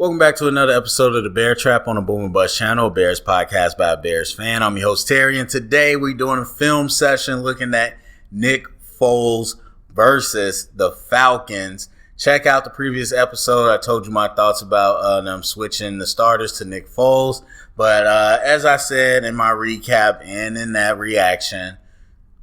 Welcome back to another episode of the Bear Trap on the Boom and Bust channel, Bears podcast by a Bears fan. I'm your host, Terry, and today we're doing a film session looking at Nick Foles versus the Falcons. Check out the previous episode. I told you my thoughts about them switching the starters to Nick Foles. But as I said in my recap and in that reaction,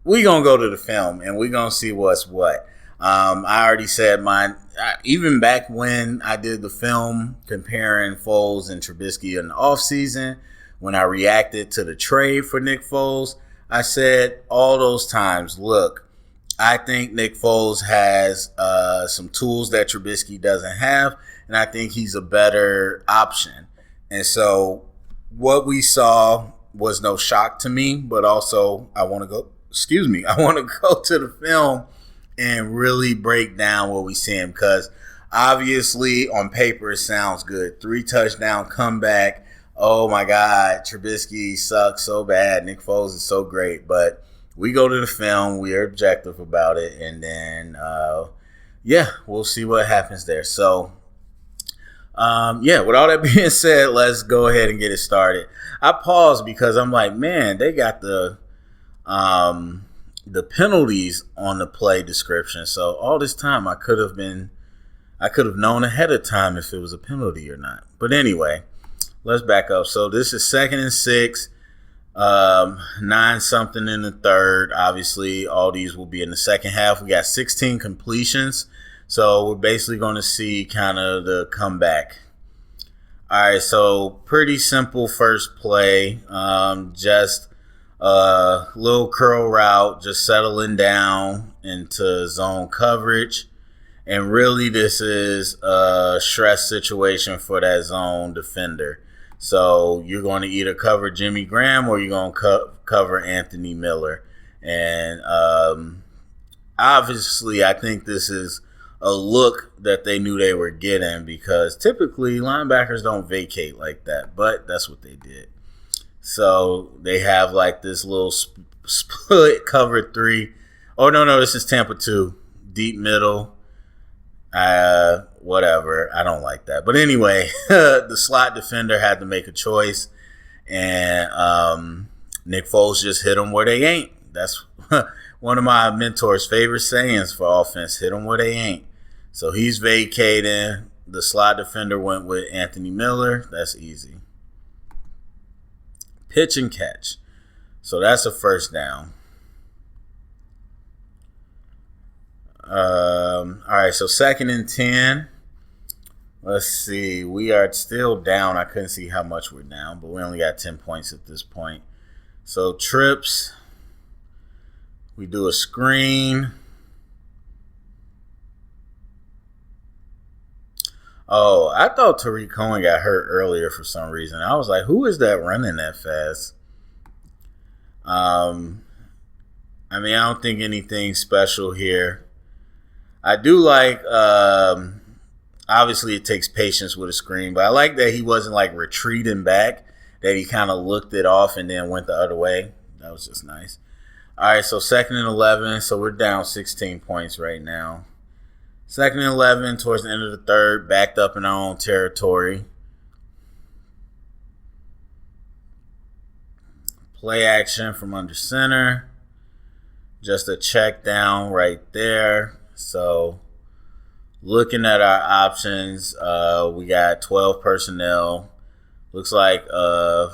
we're going to go to the film and we're going to see what's what. I already said mine. Even back when I did the film comparing Foles and Trubisky in the offseason, when I reacted to the trade for Nick Foles, I said all those times, look, I think Nick Foles has some tools that Trubisky doesn't have, and I think he's a better option. And so what we saw was no shock to me, but also I want to go to the film and really break down what we see him, because obviously on paper it sounds good. 3 touchdown comeback. Oh my God, Trubisky sucks so bad. Nick Foles is so great. But we go to the film, we are objective about it, and then we'll see what happens there. So with all that being said, let's go ahead and get it started. I paused because I'm like, man, they got the penalties on the play description. So all this time I could have known ahead of time if it was a penalty or not. But anyway, let's back up. So this is 2nd and 6, 9 something in the third. Obviously all these will be in the second half. We got 16 completions. So we're basically going to see kind of the comeback. All right, so pretty simple first play. Just a little curl route, just settling down into zone coverage. And really this is a stress situation for that zone defender. So you're going to either cover Jimmy Graham or you're going to cover Anthony Miller. And obviously I think this is a look that they knew they were getting, because typically linebackers don't vacate like that, but that's what they did. So they have like this little split cover 3. Oh, no, this is Tampa 2. Deep middle. Whatever. I don't like that. But anyway, the slot defender had to make a choice. And Nick Foles just hit them where they ain't. That's one of my mentor's favorite sayings for offense. Hit them where they ain't. So he's vacating. The slot defender went with Anthony Miller. That's easy. Pitch and catch. So that's a first down. All right, so 2nd and 10. Let's see. We are still down. I couldn't see how much we're down, but we only got 10 points at this point. So trips. We do a screen. Oh, I thought Tariq Cohen got hurt earlier for some reason. I was like, who is that running that fast? I don't think anything special here. I do like, obviously it takes patience with a screen, but I like that he wasn't like retreating back, that he kind of looked it off and then went the other way. That was just nice. All right, so 2nd and 11. So we're down 16 points right now. 2nd and 11, towards the end of the third, backed up in our own territory. Play action from under center. Just a check down right there. So looking at our options, we got 12 personnel. Looks like a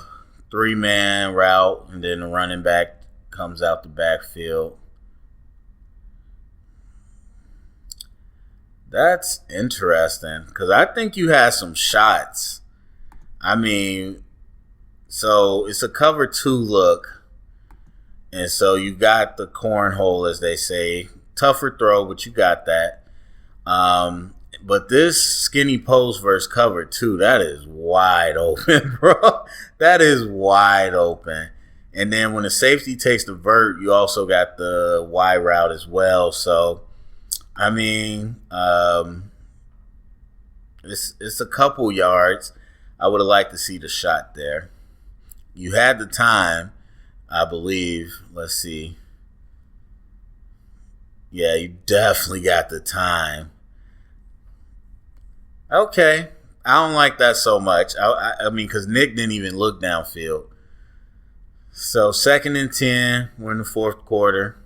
3-man route, and then the running back comes out the backfield. That's interesting, because I think you had some shots. So it's a cover 2 look. And so you got the cornhole, as they say. Tougher throw, but you got that. But this skinny post versus cover 2, that is wide open, bro. That is wide open. And then when the safety takes the vert, you also got the Y route as well. So it's a couple yards. I would have liked to see the shot there. You had the time, I believe. Let's see. Yeah, you definitely got the time. Okay. I don't like that so much. I mean, because Nick didn't even look downfield. So 2nd and 10, we're in the 4th quarter.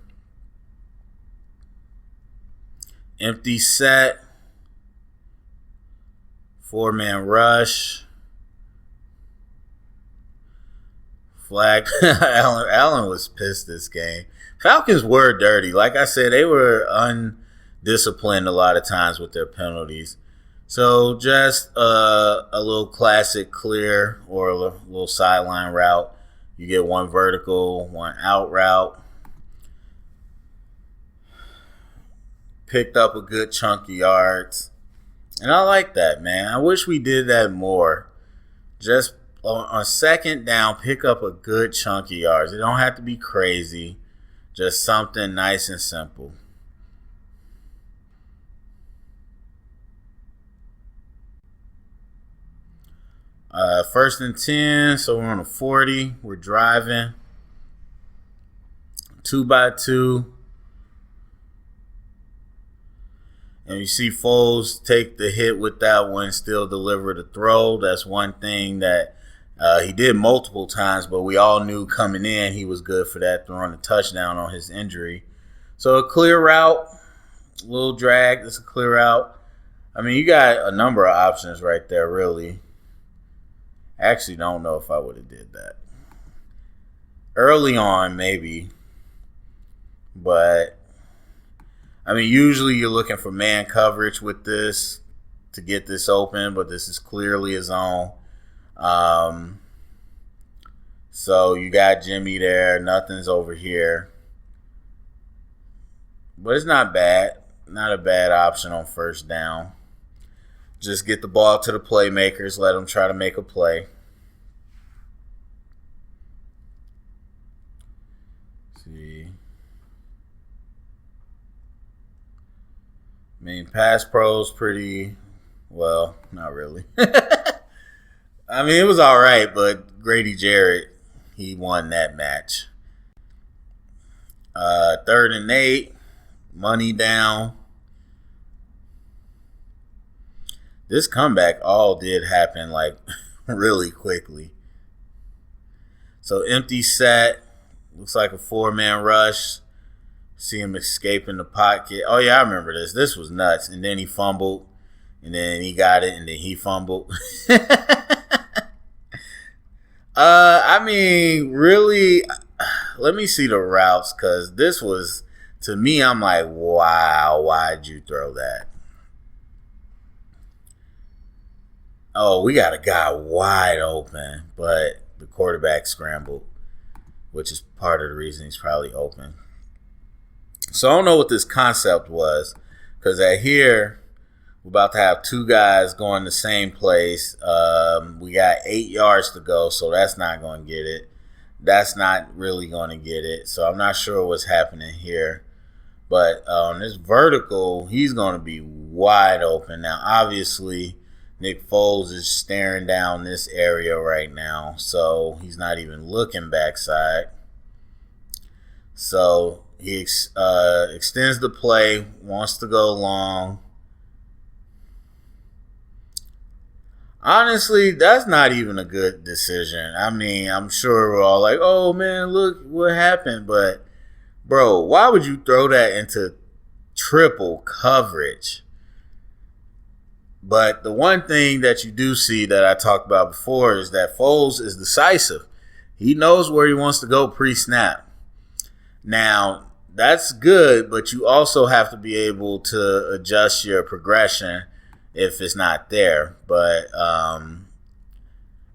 Empty set. 4-man rush. Flag. Allen was pissed this game. Falcons were dirty. Like I said, they were undisciplined a lot of times with their penalties. So just a little classic clear or a little sideline route. You get one vertical, one out route. Picked up a good chunk of yards. And I like that, man. I wish we did that more. Just on 2nd down, pick up a good chunk of yards. It don't have to be crazy. Just something nice and simple. First and 10, so we're on a 40. We're driving. 2x2. And you see Foles take the hit with that one, still deliver the throw. That's one thing that he did multiple times, but we all knew coming in he was good for that, throwing a touchdown on his injury. So a clear route, a little drag. That's a clear route. I mean, you got a number of options right there, really. I actually don't know if I would have did that. Early on, maybe. But, I mean, usually you're looking for man coverage with this to get this open, but this is clearly a zone. So you got Jimmy there. Nothing's over here. But it's not bad. Not a bad option on 1st down. Just get the ball to the playmakers. Let them try to make a play. See. I mean, pass pro's pretty, well, not really. I mean, it was all right, but Grady Jarrett, he won that match. 3rd and 8, money down. This comeback all did happen like really quickly. So empty set, looks like a 4-man rush. See him escaping the pocket. Oh yeah, I remember this. This was nuts. And then he fumbled, and then he got it, and then he fumbled. I mean, really, let me see the routes, because this was, to me, I'm like, wow, why'd you throw that? Oh, we got a guy wide open, but the quarterback scrambled, which is part of the reason he's probably open. So I don't know what this concept was, because at here, we're about to have 2 guys going the same place. We got 8 yards to go, so that's not going to get it. That's not really going to get it. So I'm not sure what's happening here. But on this vertical, he's going to be wide open. Now, obviously, Nick Foles is staring down this area right now, so he's not even looking backside. So he extends the play, wants to go long. Honestly, that's not even a good decision. I mean, I'm sure we're all like, oh, man, look what happened. But, bro, why would you throw that into triple coverage? But the one thing that you do see that I talked about before is that Foles is decisive. He knows where he wants to go pre-snap. Now, that's good, but you also have to be able to adjust your progression if it's not there. But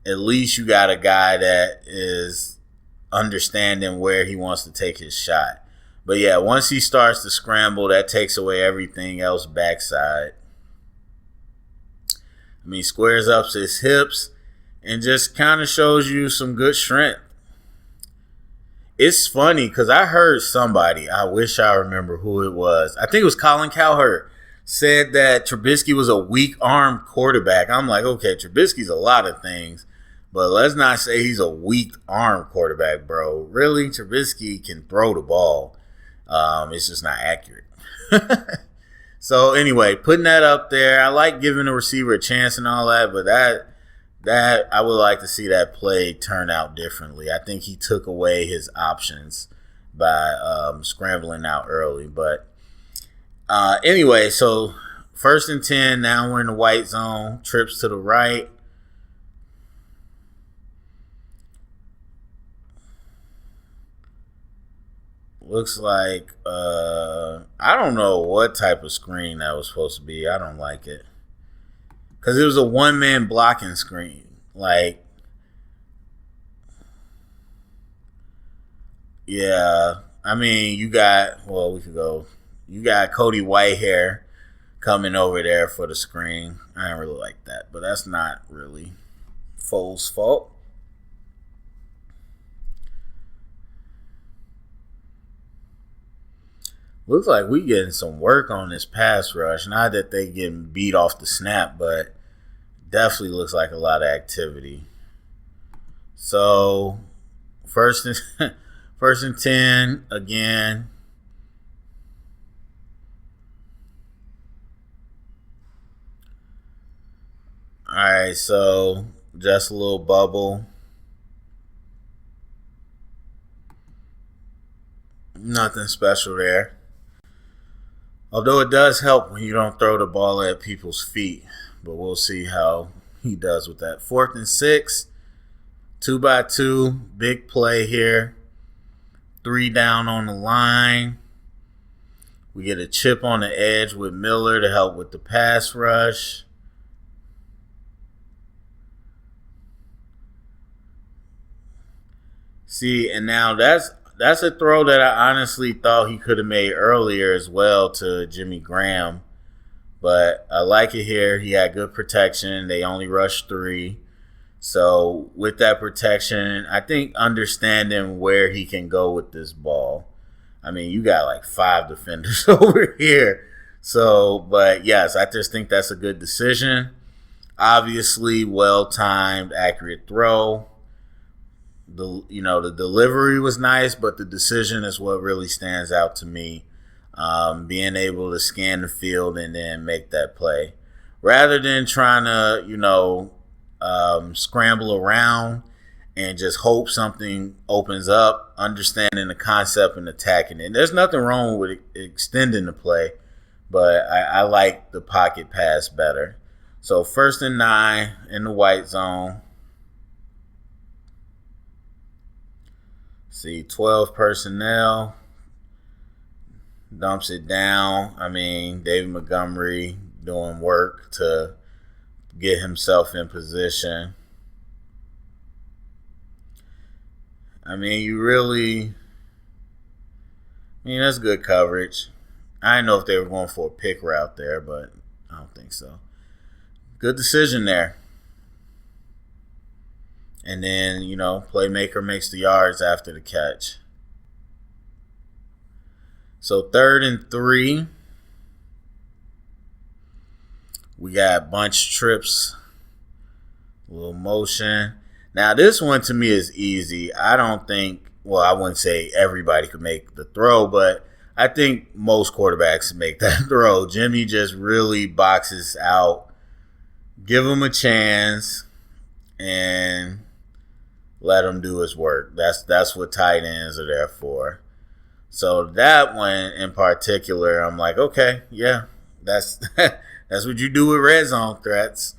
at least you got a guy that is understanding where he wants to take his shot. But yeah, once he starts to scramble, that takes away everything else backside. I mean, squares up his hips and just kind of shows you some good strength. It's funny because I heard somebody, I wish I remember who it was. I think it was Colin Cowherd, said that Trubisky was a weak-armed quarterback. I'm like, okay, Trubisky's a lot of things, but let's not say he's a weak-armed quarterback, bro. Really, Trubisky can throw the ball. It's just not accurate. So anyway, putting that up there, I like giving the receiver a chance and all that, but that I would like to see that play turn out differently. I think he took away his options by scrambling out early. But anyway, so 1st and 10, now we're in the white zone, trips to the right. Looks like, I don't know what type of screen that was supposed to be. I don't like it. Because it was a one-man blocking screen. Like, yeah. I mean, you got Cody Whitehair coming over there for the screen. I didn't really like that. But that's not really Foles' fault. Looks like we getting some work on this pass rush. Not that they getting beat off the snap, but definitely looks like a lot of activity. So first and 10 again. All right, so just a little bubble. Nothing special there. Although it does help when you don't throw the ball at people's feet. But we'll see how he does with that. 4th and 6, 2x2, big play here. 3 down on the line. We get a chip on the edge with Miller to help with the pass rush. See, and now that's a throw that I honestly thought he could have made earlier as well to Jimmy Graham. But I like it here. He had good protection. They only rushed 3. So with that protection, I think understanding where he can go with this ball. I mean, you got like 5 defenders over here. So, but yes, I just think that's a good decision. Obviously, well-timed, accurate throw. The delivery was nice, but the decision is what really stands out to me. Being able to scan the field and then make that play, rather than trying to scramble around and just hope something opens up. Understanding the concept and attacking it. And there's nothing wrong with extending the play, but I like the pocket pass better. So 1st and 9 in the white zone. See, 12 personnel, dumps it down. I mean, David Montgomery doing work to get himself in position. I mean, that's good coverage. I didn't know if they were going for a pick route there, but I don't think so. Good decision there. And then, playmaker makes the yards after the catch. So 3rd and 3. We got bunch trips. A little motion. Now, this one to me is easy. I wouldn't say everybody could make the throw, but I think most quarterbacks make that throw. Jimmy just really boxes out. Give him a chance and let him do his work. That's what tight ends are there for. So that one in particular, I'm like, okay, yeah, that's that's what you do with red zone threats.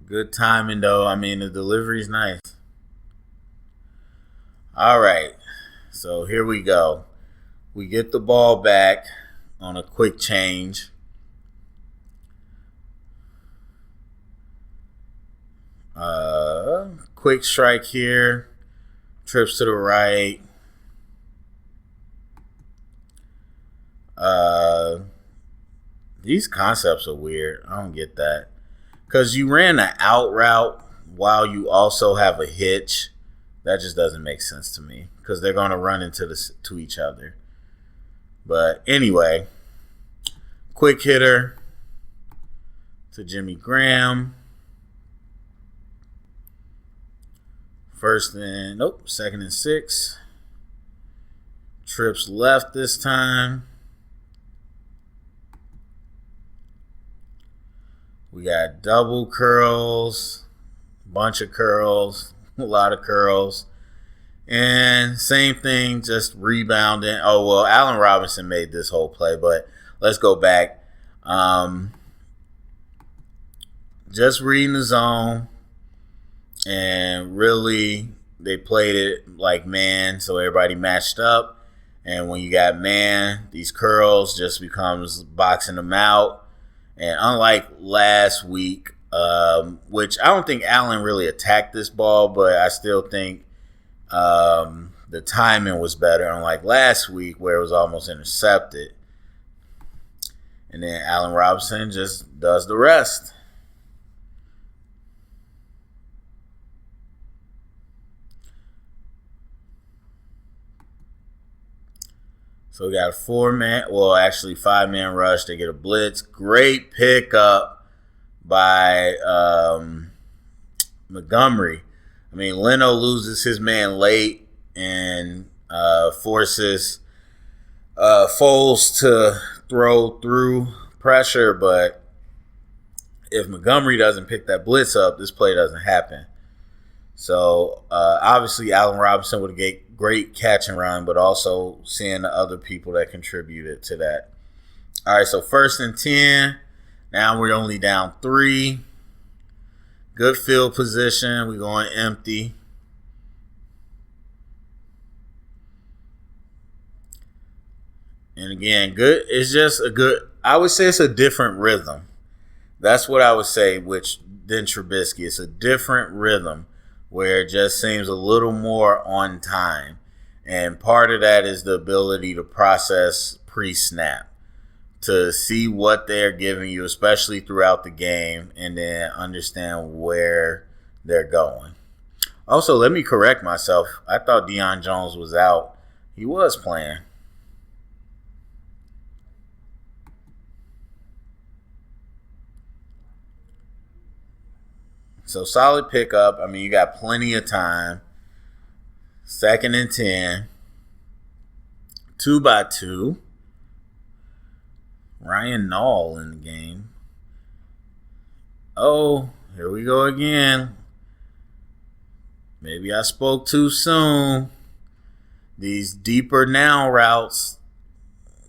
Good timing though. I mean, the delivery's nice. All right, so here we go. We get the ball back on a quick change. Quick strike here. Trips to the right. These concepts are weird. I don't get that. Because you ran an out route while you also have a hitch. That just doesn't make sense to me. Because they're going to run into each other. But anyway, quick hitter to Jimmy Graham. Second and 6. Trips left this time. We got double curls, bunch of curls, a lot of curls. And same thing, just rebounding. Oh, well, Allen Robinson made this whole play, but let's go back. Just reading the zone, and really they played it like man, so everybody matched up. And when you got man, these curls just becomes boxing them out. And unlike last week, which I don't think Allen really attacked this ball, but I still think the timing was better, unlike last week where it was almost intercepted. And then Allen Robinson just does the rest. So we got a 5-man rush. They get a blitz. Great pickup by Montgomery. I mean, Leno loses his man late and forces Foles to throw through pressure. But if Montgomery doesn't pick that blitz up, this play doesn't happen. So obviously Allen Robinson would get great catch and run, but also seeing the other people that contributed to that. All right, so 1st and 10. Now we're only down 3. Good field position. We're going empty. And again, good. It's just a good. I would say it's a different rhythm. That's what I would say. Than Trubisky, it's a different rhythm where it just seems a little more on time, and part of that is the ability to process pre-snap, to see what they're giving you, especially throughout the game, and then understand where they're going. Also, let me correct myself. I thought Deion Jones was out. He was playing. So solid pickup. I mean, you got plenty of time. 2nd and 10. 2x2. Ryan Nall in the game. Oh, here we go again. Maybe I spoke too soon. These deeper now routes.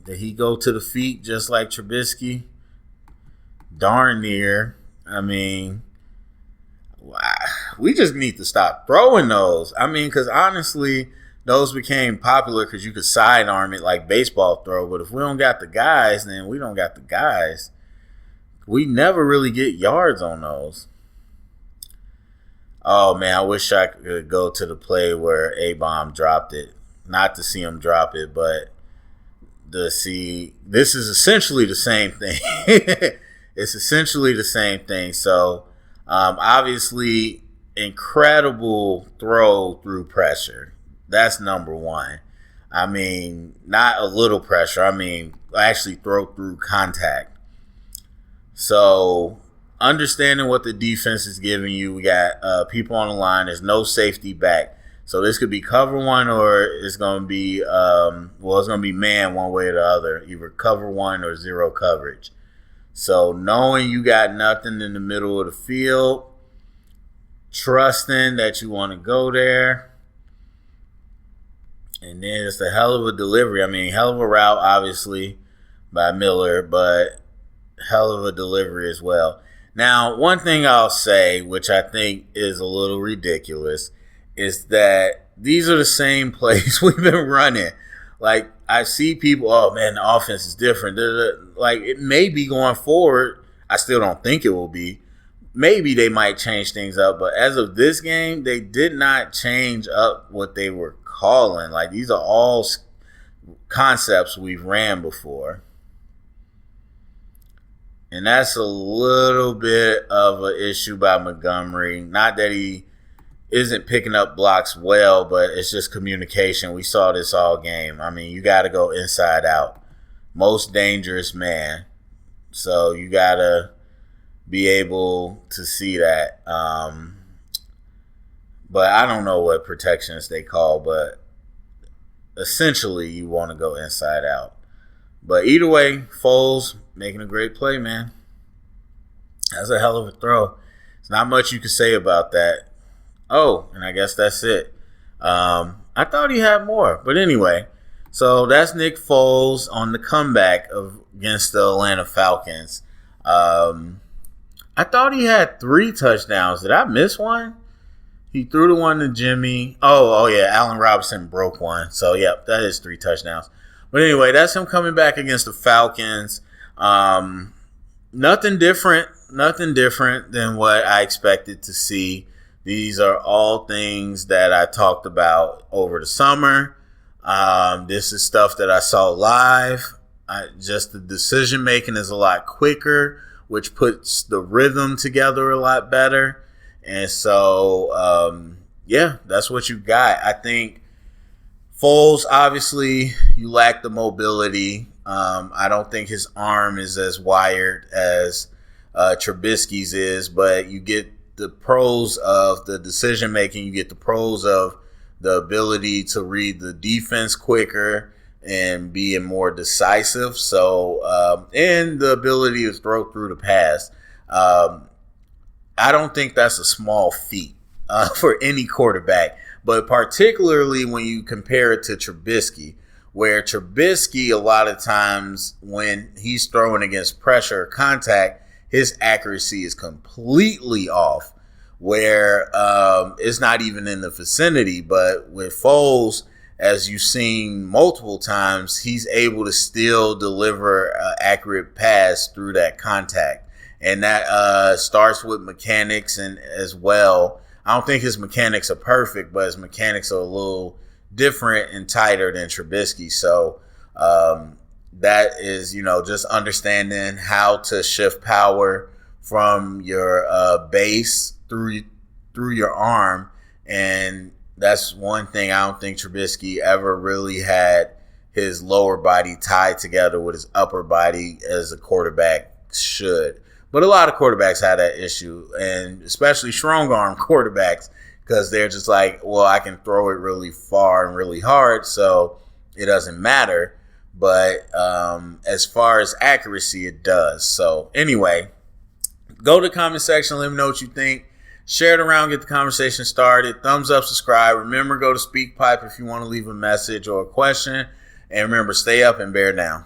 Did he go to the feet just like Trubisky? Darn near. I mean, we just need to stop throwing those. I mean, because honestly, those became popular because you could sidearm it like baseball throw. But if we don't got the guys, then we don't got the guys. We never really get yards on those. Oh, man, I wish I could go to the play where A-Bomb dropped it. Not to see him drop it, but to see. This is essentially the same thing. It's essentially the same thing. So, obviously, incredible throw through pressure. That's number one. I mean, not a little pressure. I mean, actually throw through contact. So, understanding what the defense is giving you. We got people on the line. There's no safety back. So, this could be cover one or it's going to be, it's going to be man one way or the other. Either cover one or zero coverage. So, knowing you got nothing in the middle of the field, trusting that you want to go there. And then it's a hell of a delivery. I mean, hell of a route, obviously, by Miller, but hell of a delivery as well. Now, one thing I'll say, which I think is a little ridiculous, is that these are the same plays we've been running. Like, I see people, oh, man, the offense is different. Like, it may be going forward. I still don't think it will be. Maybe they might change things up. But as of this game, they did not change up what they were calling. Like, these are all concepts we've ran before. And that's a little bit of an issue by Montgomery. Not that he isn't picking up blocks well, but it's just communication. We saw this all game. I mean, you got to go inside out. Most dangerous man. So you got to be able to see that. but I don't know what protections they call, but essentially you want to go inside out. But either way, Foles making a great play, man. That's a hell of a throw. There's not much you can say about that. Oh, and I guess that's it. I thought he had more, but anyway. So that's Nick Foles on the comeback against the Atlanta Falcons. I thought he had 3 touchdowns. Did I miss one? He threw the one to Jimmy. Oh yeah, Allen Robinson broke one. So, yep, that is 3 touchdowns. But anyway, that's him coming back against the Falcons. Nothing different than what I expected to see. These are all things that I talked about over the summer. This is stuff that I saw live. Just the decision making is a lot quicker, which puts the rhythm together a lot better. And so, that's what you got. I think Foles, obviously, you lack the mobility. I don't think his arm is as wired as Trubisky's is, but you get the pros of the decision making. You get the pros of the ability to read the defense quicker and being more decisive. So, and the ability to throw through the pass. I don't think that's a small feat for any quarterback, but particularly when you compare it to Trubisky, where Trubisky, a lot of times when he's throwing against pressure or contact, his accuracy is completely off, where it's not even in the vicinity. But with Foles, as you've seen multiple times, he's able to still deliver an accurate pass through that contact. And that starts with mechanics and as well. I don't think his mechanics are perfect, but his mechanics are a little different and tighter than Trubisky. So that is, just understanding how to shift power from your base through your arm. And that's one thing I don't think Trubisky ever really had his lower body tied together with his upper body as a quarterback should. But a lot of quarterbacks have that issue, and especially strong arm quarterbacks, because they're just like, well, I can throw it really far and really hard, so it doesn't matter. But as far as accuracy, it does. So anyway, go to the comment section. Let me know what you think. Share it around. Get the conversation started. Thumbs up, subscribe. Remember, go to SpeakPipe if you want to leave a message or a question. And remember, stay up and bear down.